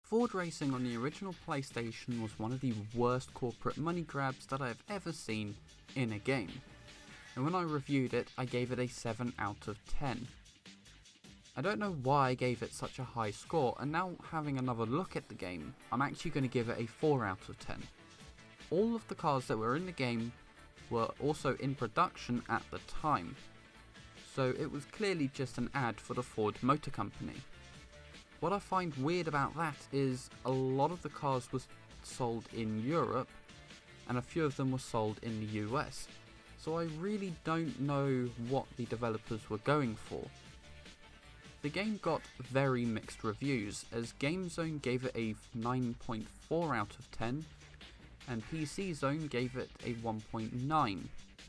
Ford racing on the original PlayStation was one of the worst corporate money grabs that I have ever seen in a game, and when I reviewed it I gave it a 7 out of 10. I don't know why I gave it such a high score, and now having another look at the game, I'm actually going to give it a 4 out of 10. All of the cars that were in the game were also in production at the time, so it was clearly just an ad for the Ford Motor Company. What I find weird about that is a lot of the cars were sold in Europe and a few of them were sold in the US, so I really don't know what the developers were going for. The game got very mixed reviews, as GameZone gave it a 9.4 out of 10 and PC Zone gave it a 1.9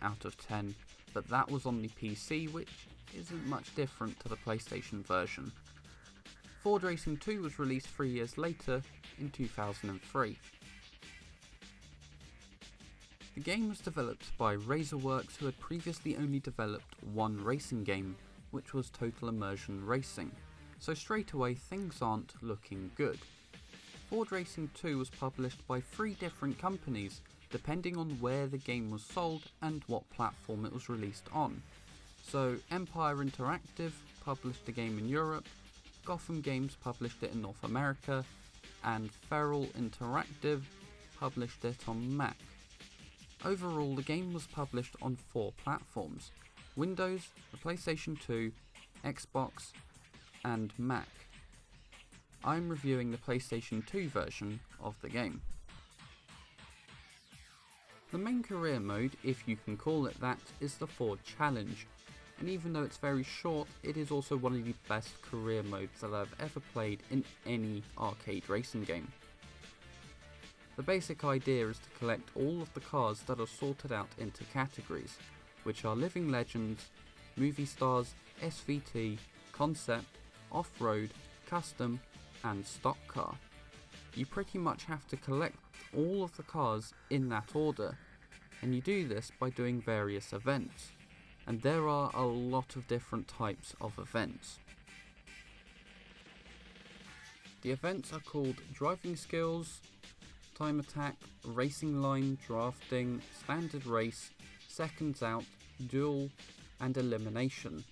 out of 10, but that was on the PC, which isn't much different to the PlayStation version. Ford Racing 2 was released 3 years later in 2003. The game was developed by Razorworks, who had previously only developed one racing game, which was Total Immersion Racing, so straight away things aren't looking good. Ford Racing 2 was published by 3 different companies, depending on where the game was sold and what platform it was released on. So Empire Interactive published the game in Europe, Gotham Games published it in North America, and Feral Interactive published it on Mac. Overall, the game was published on 4 platforms: Windows, the PlayStation 2, Xbox, and Mac. I'm reviewing the PlayStation 2 version of the game. The main career mode, if you can call it that, is the Ford Challenge, and even though it's very short, it is also one of the best career modes that I've ever played in any arcade racing game. The basic idea is to collect all of the cars that are sorted out into categories, which are Living Legends, Movie Stars, SVT, Concept, Off-Road, Custom, and Stock Car. You pretty much have to collect all of the cars in that order, and you do this by doing various events, and there are a lot of different types of events. The events are called Driving Skills, Time Attack, Racing Line, Drafting, Standard Race, Seconds Out, Duel, and Elimination.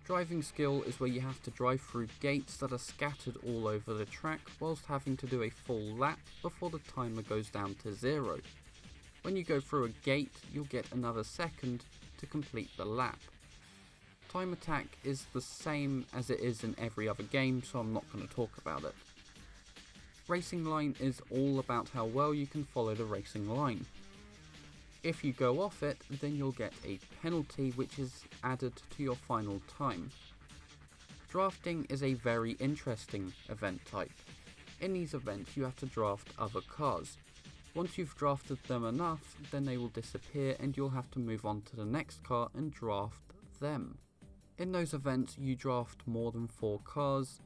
Driving skill is where you have to drive through gates that are scattered all over the track whilst having to do a full lap before the timer goes down to 0. When you go through a gate, you'll get another second to complete the lap. Time attack is the same as it is in every other game, so I'm not going to talk about it. Racing line is all about how well you can follow the racing line. If you go off it, then you'll get a penalty which is added to your final time. Drafting is a very interesting event type. In these events you have to draft other cars. Once you've drafted them enough, then they will disappear and you'll have to move on to the next car and draft them. In those events you draft more than 4 cars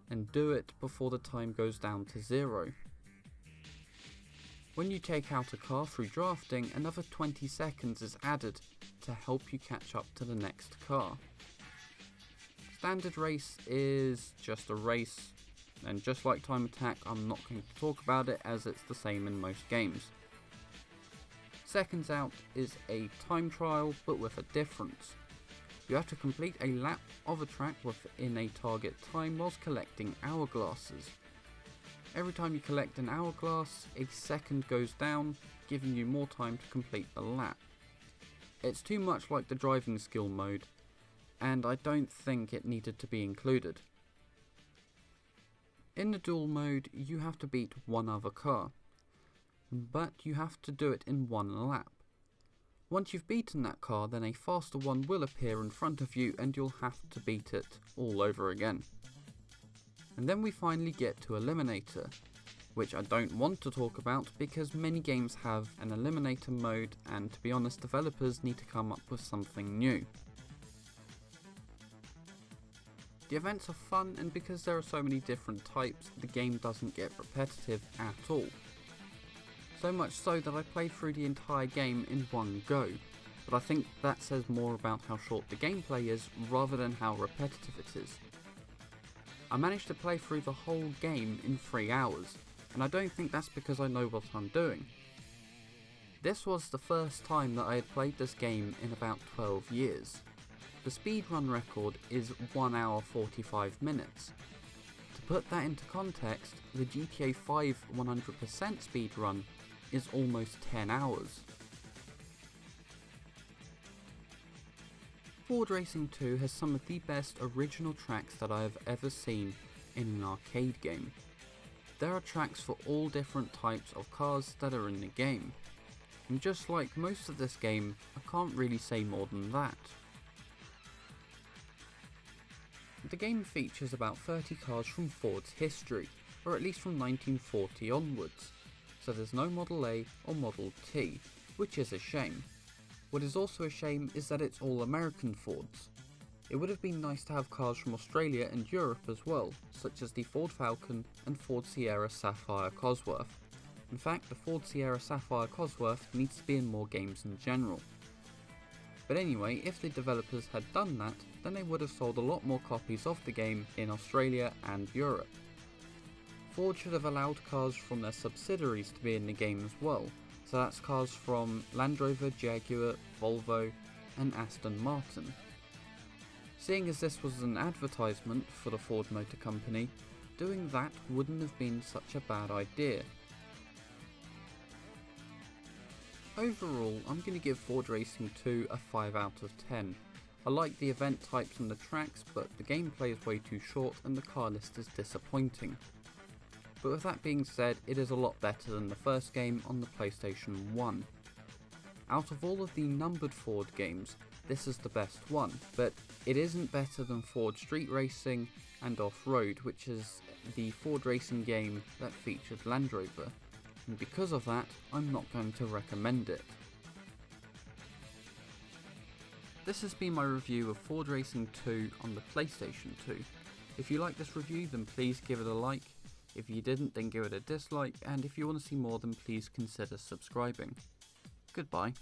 and do it before the time goes down to 0. When you take out a car through drafting, another 20 seconds is added to help you catch up to the next car. Standard race is just a race, and just like time attack, I'm not going to talk about it as it's the same in most games. Seconds out is a time trial, but with a difference. You have to complete a lap of a track within a target time whilst collecting hourglasses. Every time you collect an hourglass, a second goes down, giving you more time to complete the lap. It's too much like the driving skill mode, and I don't think it needed to be included. In the duel mode, you have to beat one other car, but you have to do it in one lap. Once you've beaten that car, then a faster one will appear in front of you and you'll have to beat it all over again. And then we finally get to Eliminator, which I don't want to talk about because many games have an Eliminator mode, and to be honest, developers need to come up with something new. The events are fun, and because there are so many different types, the game doesn't get repetitive at all. So much so that I played through the entire game in one go, but I think that says more about how short the gameplay is rather than how repetitive it is. I managed to play through the whole game in 3 hours, and I don't think that's because I know what I'm doing. This was the first time that I had played this game in about 12 years. The speedrun record is 1 hour 45 minutes. To put that into context, the GTA 5 100% speedrun is almost 10 hours. Ford Racing 2 has some of the best original tracks that I have ever seen in an arcade game. There are tracks for all different types of cars that are in the game, and just like most of this game, I can't really say more than that. The game features about 30 cars from Ford's history, or at least from 1940 onwards, so there's no Model A or Model T, which is a shame. What is also a shame is that it's all American Fords. It would have been nice to have cars from Australia and Europe as well, such as the Ford Falcon and Ford Sierra Sapphire Cosworth. In fact, the Ford Sierra Sapphire Cosworth needs to be in more games in general. But anyway, if the developers had done that, then they would have sold a lot more copies of the game in Australia and Europe. Ford should have allowed cars from their subsidiaries to be in the game as well, so that's cars from Land Rover, Jaguar, Volvo and Aston Martin. Seeing as this was an advertisement for the Ford Motor Company, doing that wouldn't have been such a bad idea. Overall, I'm going to give Ford Racing 2 a 5 out of 10. I like the event types and the tracks, but the gameplay is way too short and the car list is disappointing. But with that being said, it is a lot better than the first game on the PlayStation 1. Out of all of the numbered Ford games, this is the best one, but it isn't better than Ford Street Racing and Off-Road, which is the Ford Racing game that featured Land Rover. And because of that, I'm not going to recommend it. This has been my review of Ford Racing 2 on the PlayStation 2. If you like this review, then please give it a like. If you didn't, then give it a dislike, and if you want to see more, then please consider subscribing. Goodbye.